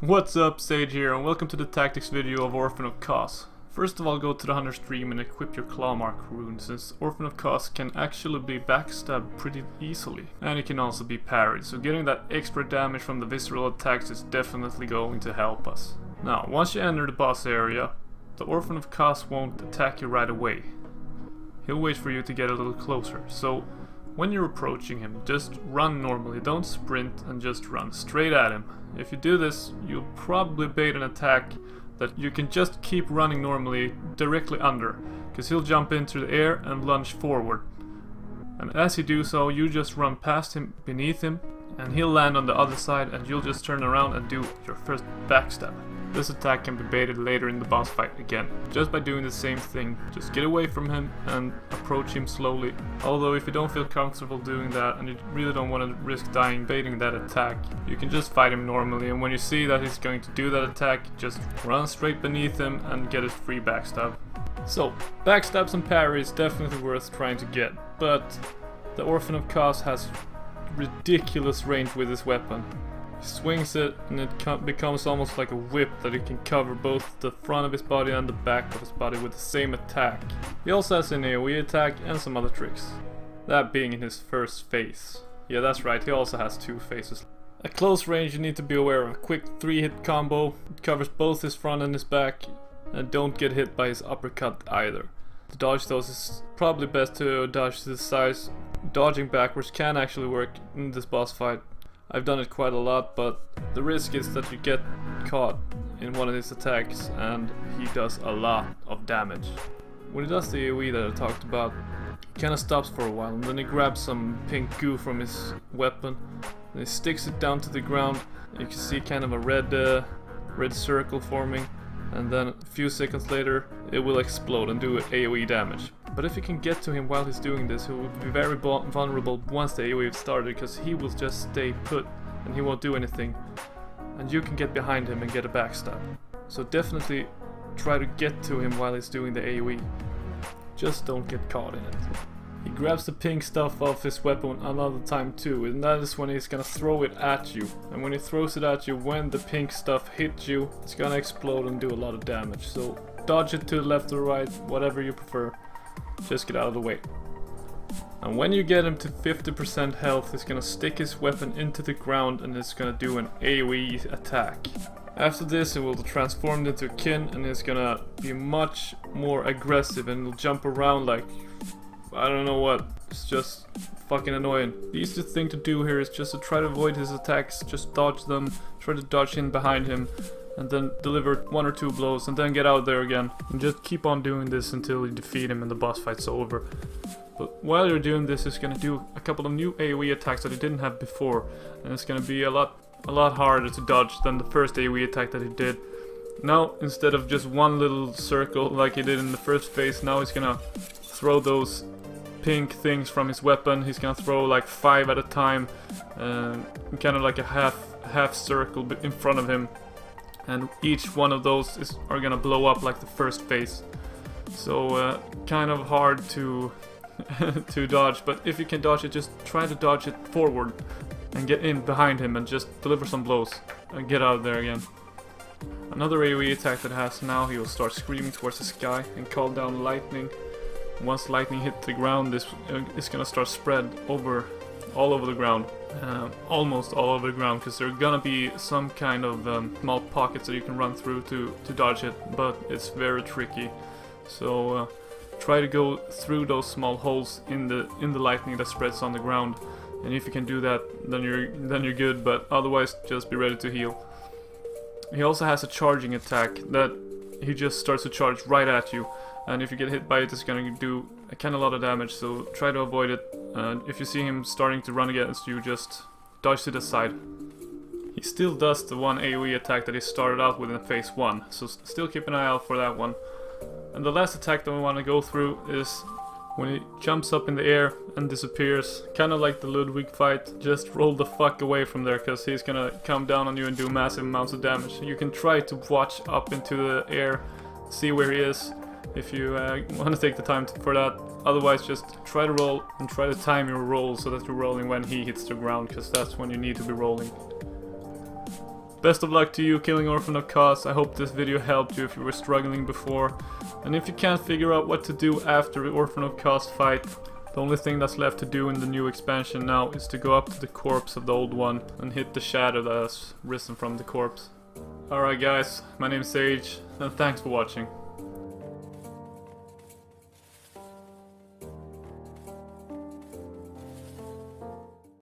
What's up, Sage here, and welcome to the tactics video of Orphan of Kos. First of all, go to the Hunter stream and equip your claw mark rune, since Orphan of Kos can actually be backstabbed pretty easily. And it can also be parried, so getting that extra damage from the visceral attacks is definitely going to help us. Now, once you enter the boss area, the Orphan of Kos won't attack you right away. He'll wait for you to get a little closer, so when you're approaching him, just run normally, don't sprint and just run straight at him. If you do this, you'll probably bait an attack that you can just keep running normally directly under, because he'll jump into the air and lunge forward. And as you do so, you just run past him, beneath him, and he'll land on the other side and you'll just turn around and do your first backstab. This attack can be baited later in the boss fight again, just by doing the same thing. Just get away from him and approach him slowly. Although if you don't feel comfortable doing that and you really don't want to risk dying baiting that attack, you can just fight him normally, and when you see that he's going to do that attack, just run straight beneath him and get his free backstab. So, backstabs and parries definitely worth trying to get, but the Orphan of Kos has ridiculous range with his weapon. He swings it and it becomes almost like a whip that he can cover both the front of his body and the back of his body with the same attack. He also has an AoE attack and some other tricks. That being in his first phase. Yeah, that's right, he also has two phases. At close range you need to be aware of a quick 3-hit combo. It covers both his front and his back, and don't get hit by his uppercut either. To dodge those is probably best to dodge to the sides. Dodging backwards can actually work in this boss fight. I've done it quite a lot, but the risk is that you get caught in one of his attacks and he does a lot of damage. When he does the AoE that I talked about, he kinda stops for a while and then he grabs some pink goo from his weapon and he sticks it down to the ground. You can see kind of a red circle forming, and then a few seconds later it will explode and do AoE damage. But if you can get to him while he's doing this, he will be very vulnerable once the AoE started, because he will just stay put and he won't do anything, and you can get behind him and get a backstab. So definitely try to get to him while he's doing the AoE. Just don't get caught in it. He grabs the pink stuff off his weapon another time too, and that is when he's gonna throw it at you. And when he throws it at you, when the pink stuff hits you, it's gonna explode and do a lot of damage. So dodge it to the left or right, whatever you prefer. Just get out of the way. And when you get him to 50% health, he's gonna stick his weapon into the ground and it's gonna do an AoE attack. After this, it will transform into a kin and it's gonna be much more aggressive and will jump around like I don't know what. It's just fucking annoying. The easiest thing to do here is just to try to avoid his attacks, just dodge them, try to dodge in behind him, and then deliver 1 or 2 blows and then get out there again. And just keep on doing this until you defeat him and the boss fight's over. But while you're doing this, he's gonna do a couple of new AoE attacks that he didn't have before, and it's gonna be a lot harder to dodge than the first AoE attack that he did. Now, instead of just one little circle like he did in the first phase, now he's gonna throw those pink things from his weapon. He's gonna throw like 5 at a time, kind of like a half circle in front of him, and each one of those are gonna blow up like the first phase. So kind of hard to to dodge, but if you can dodge it, just try to dodge it forward and get in behind him and just deliver some blows and get out of there again. Another AoE attack that has now, he will start screaming towards the sky and call down lightning. Once lightning hits the ground, this is gonna start spread all over the ground, almost all over the ground, because there are gonna be some kind of small pockets that you can run through to dodge it, but it's very tricky. So try to go through those small holes in the lightning that spreads on the ground, and if you can do that, then you're good. But otherwise, just be ready to heal. He also has a charging attack that he just starts to charge right at you. And if you get hit by it, it's gonna do a kind of lot of damage, so try to avoid it. And if you see him starting to run against you, just dodge to the side. He still does the one AoE attack that he started out with in phase 1, so still keep an eye out for that one. And the last attack that we want to go through is when he jumps up in the air and disappears, kind of like the Ludwig fight. Just roll the fuck away from there, because he's gonna come down on you and do massive amounts of damage. You can try to watch up into the air, see where he is, if you want to take the time for that. Otherwise, just try to roll and try to time your roll so that you're rolling when he hits the ground, because that's when you need to be rolling. Best of luck to you killing Orphan of Kos. I hope this video helped you if you were struggling before. And if you can't figure out what to do after the Orphan of Kos fight, the only thing that's left to do in the new expansion now is to go up to the corpse of the old one and hit the shadow that has risen from the corpse. Alright guys, my name is Sage, and thanks for watching.